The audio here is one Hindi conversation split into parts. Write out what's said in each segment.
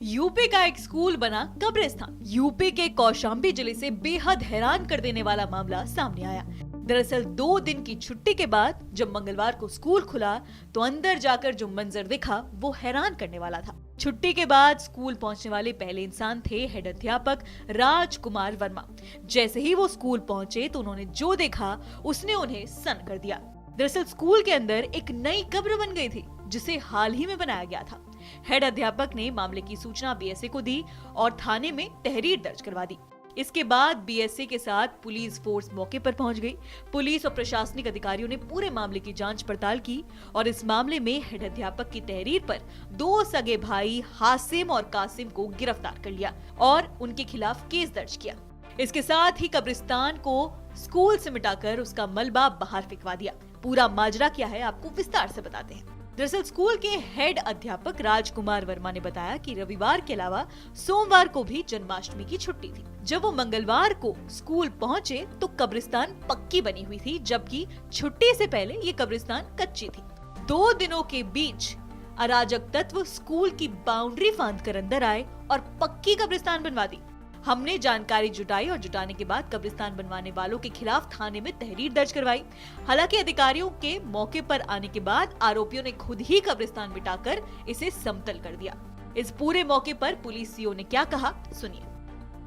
यूपी का एक स्कूल बना कब्रिस्तान। यूपी के कौशाम्बी जिले से बेहद हैरान कर देने वाला मामला सामने आया। दरअसल 2 दिन की छुट्टी के बाद जब मंगलवार को स्कूल खुला तो अंदर जाकर जो मंजर दिखा वो हैरान करने वाला था। छुट्टी के बाद स्कूल पहुंचने वाले पहले इंसान थे हेड अध्यापक राजकुमार वर्मा। जैसे ही वो स्कूल पहुंचे तो उन्होंने जो देखा उसने उन्हें सन्न कर दिया। दरअसल स्कूल के अंदर एक नई कब्र बन गई थी जिसे हाल ही में बनाया गया था। हेड अध्यापक ने मामले की सूचना बीएसए को दी और थाने में तहरीर दर्ज करवा दी। इसके बाद बीएसए के साथ पुलिस फोर्स मौके पर पहुंच गई। पुलिस और प्रशासनिक अधिकारियों ने पूरे मामले की जांच पड़ताल की और इस मामले में हेड अध्यापक की तहरीर पर 2 सगे भाई हासिम और कासिम को गिरफ्तार कर लिया और उनके खिलाफ केस दर्ज किया। इसके साथ ही कब्रिस्तान को स्कूल से मिटाकर उसका मलबा बाहर फेंकवा दिया। पूरा माजरा क्या है आपको विस्तार से बताते हैं। दरअसल स्कूल के हेड अध्यापक राजकुमार वर्मा ने बताया कि रविवार के अलावा सोमवार को भी जन्माष्टमी की छुट्टी थी। जब वो मंगलवार को स्कूल पहुंचे तो कब्रिस्तान पक्की बनी हुई थी, जबकि छुट्टी से पहले ये कब्रिस्तान कच्ची थी। 2 दिनों के बीच अराजक तत्व स्कूल की बाउंड्री फांद कर अंदर आए और पक्की कब्रिस्तान बनवा दी। हमने जानकारी जुटाई और जुटाने के बाद कब्रिस्तान बनवाने वालों के खिलाफ थाने में तहरीर दर्ज करवाई। हालांकि अधिकारियों के मौके पर आने के बाद आरोपियों ने खुद ही कब्रिस्तान मिटाकर इसे समतल कर दिया। इस पूरे मौके पर पुलिस सीओ ने क्या कहा, सुनिए।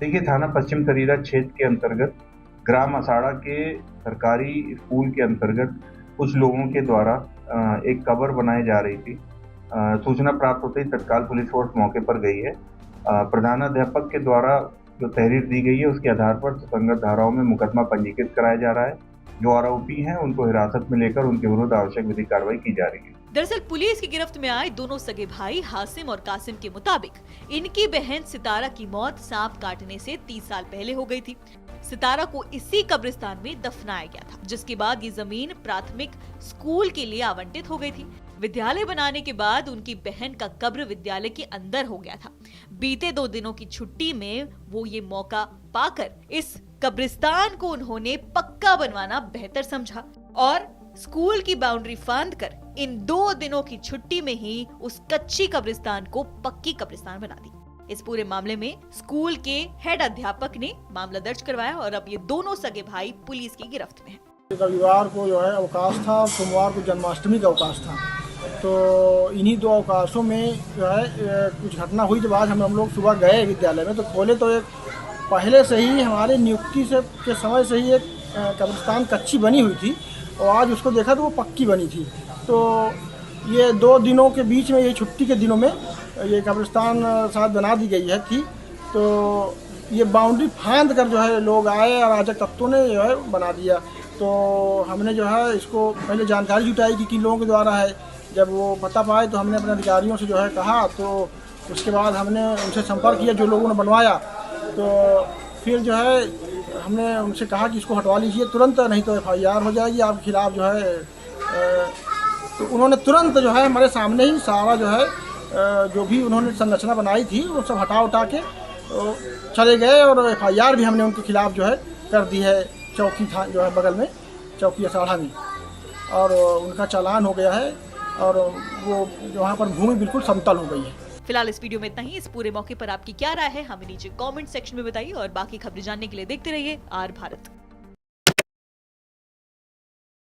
देखिए, थाना पश्चिम तरीरा क्षेत्र के अंतर्गत ग्राम असाड़ा के सरकारी स्कूल के अंतर्गत कुछ लोगों के द्वारा एक कब्र बनाई जा रही थी। सूचना प्राप्त होते ही तत्काल पुलिस फोर्स मौके पर गई है। प्रधानाध्यापक के द्वारा जो तहरीर दी गई है उसके आधार पर सुसंगत धाराओं में मुकदमा पंजीकृत कराया जा रहा है। जो आरोपी हैं उनको हिरासत में लेकर उनके विरुद्ध आवश्यक विधिक कार्रवाई की जा रही है। दरअसल पुलिस की गिरफ्त में आए दोनों सगे भाई हासिम और कासिम के मुताबिक इनकी बहन सितारा की मौत सांप काटने से 30 साल पहले हो गई थी। सितारा को इसी कब्रिस्तान में दफनाया गया था, जिसके बाद ये जमीन प्राथमिक स्कूल के लिए आवंटित हो गई थी। विद्यालय बनाने के बाद उनकी बहन का कब्र विद्यालय के अंदर हो गया था। बीते 2 दिनों की छुट्टी में वो ये मौका पाकर इस कब्रिस्तान को उन्होंने पक्का बनवाना बेहतर समझा और स्कूल की बाउंड्री फांद कर इन 2 दिनों की छुट्टी में ही उस कच्ची कब्रिस्तान को पक्की कब्रिस्तान बना दी। इस पूरे मामले में स्कूल के हेड अध्यापक ने मामला दर्ज करवाया और अब ये दोनों सगे भाई पुलिस की गिरफ्त में हैं। रविवार को जो है अवकाश था, सोमवार को जन्माष्टमी का अवकाश था, तो इन्हीं 2 अवकाशों में जो है कुछ घटना हुई। जब आज हम लोग सुबह गए विद्यालय में तो खोले तो एक पहले से ही हमारे नियुक्ति से के समय से ही एक कब्रिस्तान कच्ची बनी हुई थी और आज उसको देखा तो वो पक्की बनी थी। तो ये 2 दिनों के बीच में, ये छुट्टी के दिनों में ये कब्रिस्तान शायद बना दी गई है थी। तो ये बाउंड्री फांद कर जो है लोग आए, अराजक तत्वों ने जो है बना दिया। तो हमने जो है इसको पहले जानकारी जुटाई कि किन लोगों के द्वारा है। जब वो पता पाए तो हमने अपने अधिकारियों से जो है कहा, तो उसके बाद हमने उनसे संपर्क किया जो लोगों ने बनवाया। तो फिर जो है हमने उनसे कहा कि इसको हटवा लीजिए तुरंत, नहीं तो FIR हो जाएगी आपके खिलाफ जो है। तो उन्होंने तुरंत जो है हमारे सामने ही सारा जो है जो भी उन्होंने संरचना बनाई थी वो सब हटा उठा के चले गए और FIR भी हमने उनके खिलाफ जो है कर दी है चौकी था जो है बगल में, चौकी असाड़ा में, और उनका चालान हो गया है और वो वहाँ पर भूमि बिल्कुल समतल हो गई है। फिलहाल इस वीडियो में इतना ही। इस पूरे मौके पर आपकी क्या राय है हमें नीचे कमेंट सेक्शन में बताइए और बाकी खबरें जानने के लिए देखते रहिए आर भारत।